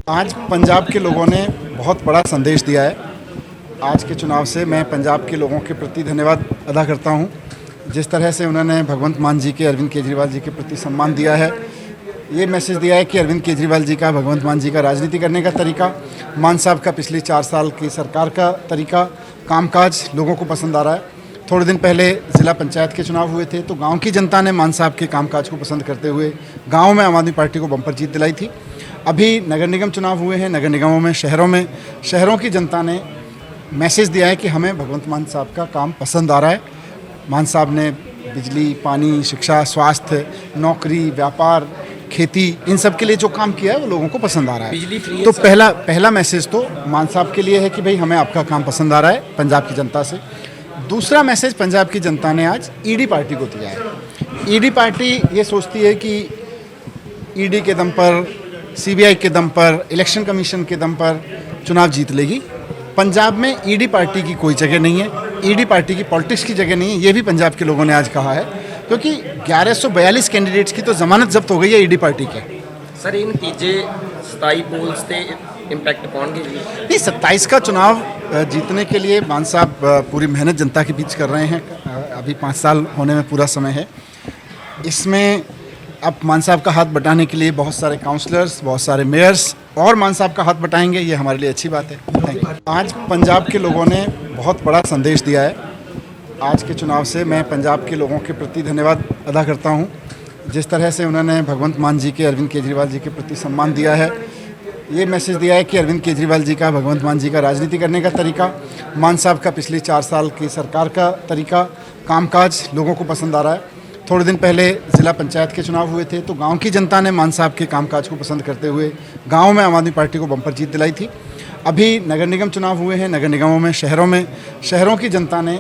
आज पंजाब के लोगों ने बहुत बड़ा संदेश दिया है। आज के चुनाव से मैं पंजाब के लोगों के प्रति धन्यवाद अदा करता हूं। जिस तरह से उन्होंने भगवंत मान जी के, अरविंद केजरीवाल जी के प्रति सम्मान दिया है, ये मैसेज दिया है कि अरविंद केजरीवाल जी का, भगवंत मान जी का राजनीति करने का तरीका, मान साहब का पिछले 4 साल की सरकार का तरीका, कामकाज लोगों को पसंद आ रहा है। थोड़े दिन पहले ज़िला पंचायत के चुनाव हुए थे तो गांव की जनता ने मान साहब के कामकाज को पसंद करते हुए गांव में आम आदमी पार्टी को बम्पर जीत दिलाई थी। अभी नगर निगम चुनाव हुए हैं, नगर निगमों में, शहरों की जनता ने मैसेज दिया है कि हमें भगवंत मान साहब का काम पसंद आ रहा है। मान साहब ने बिजली, पानी, शिक्षा, स्वास्थ्य, नौकरी, व्यापार, खेती, इन सब के लिए जो काम किया है वो लोगों को पसंद आ रहा है। तो पहला मैसेज तो मान साहब के लिए है कि भाई हमें आपका काम पसंद आ रहा है पंजाब की जनता से। दूसरा मैसेज पंजाब की जनता ने आज ईडी पार्टी को दिया है। ईडी पार्टी ये सोचती है कि ईडी के दम पर, सीबीआई के दम पर, इलेक्शन कमीशन के दम पर चुनाव जीत लेगी। पंजाब में ईडी पार्टी की कोई जगह नहीं है, ईडी पार्टी की पॉलिटिक्स की जगह नहीं है, ये भी पंजाब के लोगों ने आज कहा है, क्योंकि 1142 कैंडिडेट्स की तो जमानत जब्त हो गई है ईडी पार्टी के। सर इन तीजे 27 पोल्स से इंपैक्ट पाउंगे नहीं, 27 का चुनाव जीतने के लिए मान साहब पूरी मेहनत जनता के बीच कर रहे हैं। अभी 5 साल होने में पूरा समय है। इसमें अब मान साहब का हाथ बटाने के लिए बहुत सारे काउंसलर्स, बहुत सारे मेयर्स और मान साहब का हाथ बटाएंगे, ये हमारे लिए अच्छी बात है। Thank you. आज पंजाब के लोगों ने बहुत बड़ा संदेश दिया है। आज के चुनाव से मैं पंजाब के लोगों के प्रति धन्यवाद अदा करता हूं। जिस तरह से उन्होंने भगवंत मान जी के, अरविंद केजरीवाल जी के प्रति सम्मान दिया है, ये मैसेज दिया है कि अरविंद केजरीवाल जी का, भगवंत मान जी का राजनीति करने का तरीका, मान साहब का पिछले 4 साल की सरकार का तरीका, कामकाज लोगों को पसंद आ रहा है। थोड़े दिन पहले ज़िला पंचायत के चुनाव हुए थे तो गांव की जनता ने मान साहब के कामकाज को पसंद करते हुए गांव में आम आदमी पार्टी को बम्पर जीत दिलाई थी। अभी नगर निगम चुनाव हुए हैं, नगर निगमों में, शहरों की जनता ने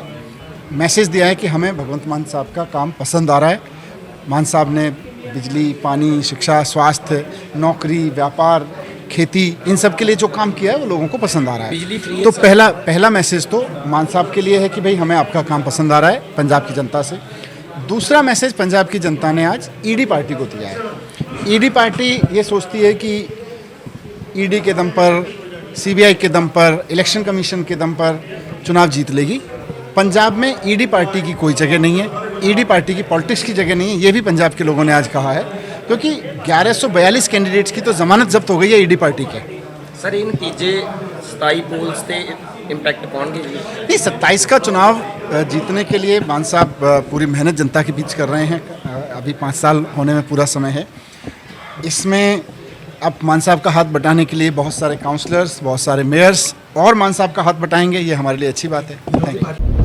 मैसेज दिया है कि हमें भगवंत मान साहब का काम पसंद आ रहा है। मान साहब ने बिजली, पानी, शिक्षा, स्वास्थ्य, नौकरी, व्यापार, खेती, इन सब के लिए जो काम किया है वो लोगों को पसंद आ रहा है। तो पहला मैसेज तो मान साहब के लिए है कि भाई हमें आपका काम पसंद आ रहा है पंजाब की जनता से। दूसरा मैसेज पंजाब की जनता ने आज ईडी पार्टी को दिया है। ईडी पार्टी ये सोचती है कि ईडी के दम पर, सीबीआई के दम पर, इलेक्शन कमीशन के दम पर चुनाव जीत लेगी। पंजाब में ईडी पार्टी की कोई जगह नहीं है, ईडी पार्टी की पॉलिटिक्स की जगह नहीं है, ये भी पंजाब के लोगों ने आज कहा है, क्योंकि 1142 कैंडिडेट्स की तो जमानत जब्त हो गई है ईडी पार्टी के। सर इन तीजे 27 पोल्स से इंपैक्ट पाउंगे नहीं, 27 का चुनाव जीतने के लिए मान साहब पूरी मेहनत जनता के बीच कर रहे हैं। अभी 5 साल होने में पूरा समय है। इसमें अब मान साहब का हाथ बटाने के लिए बहुत सारे काउंसलर्स, बहुत सारे मेयर्स और मान साहब का हाथ बटाएंगे, ये हमारे लिए अच्छी बात है। Thank you.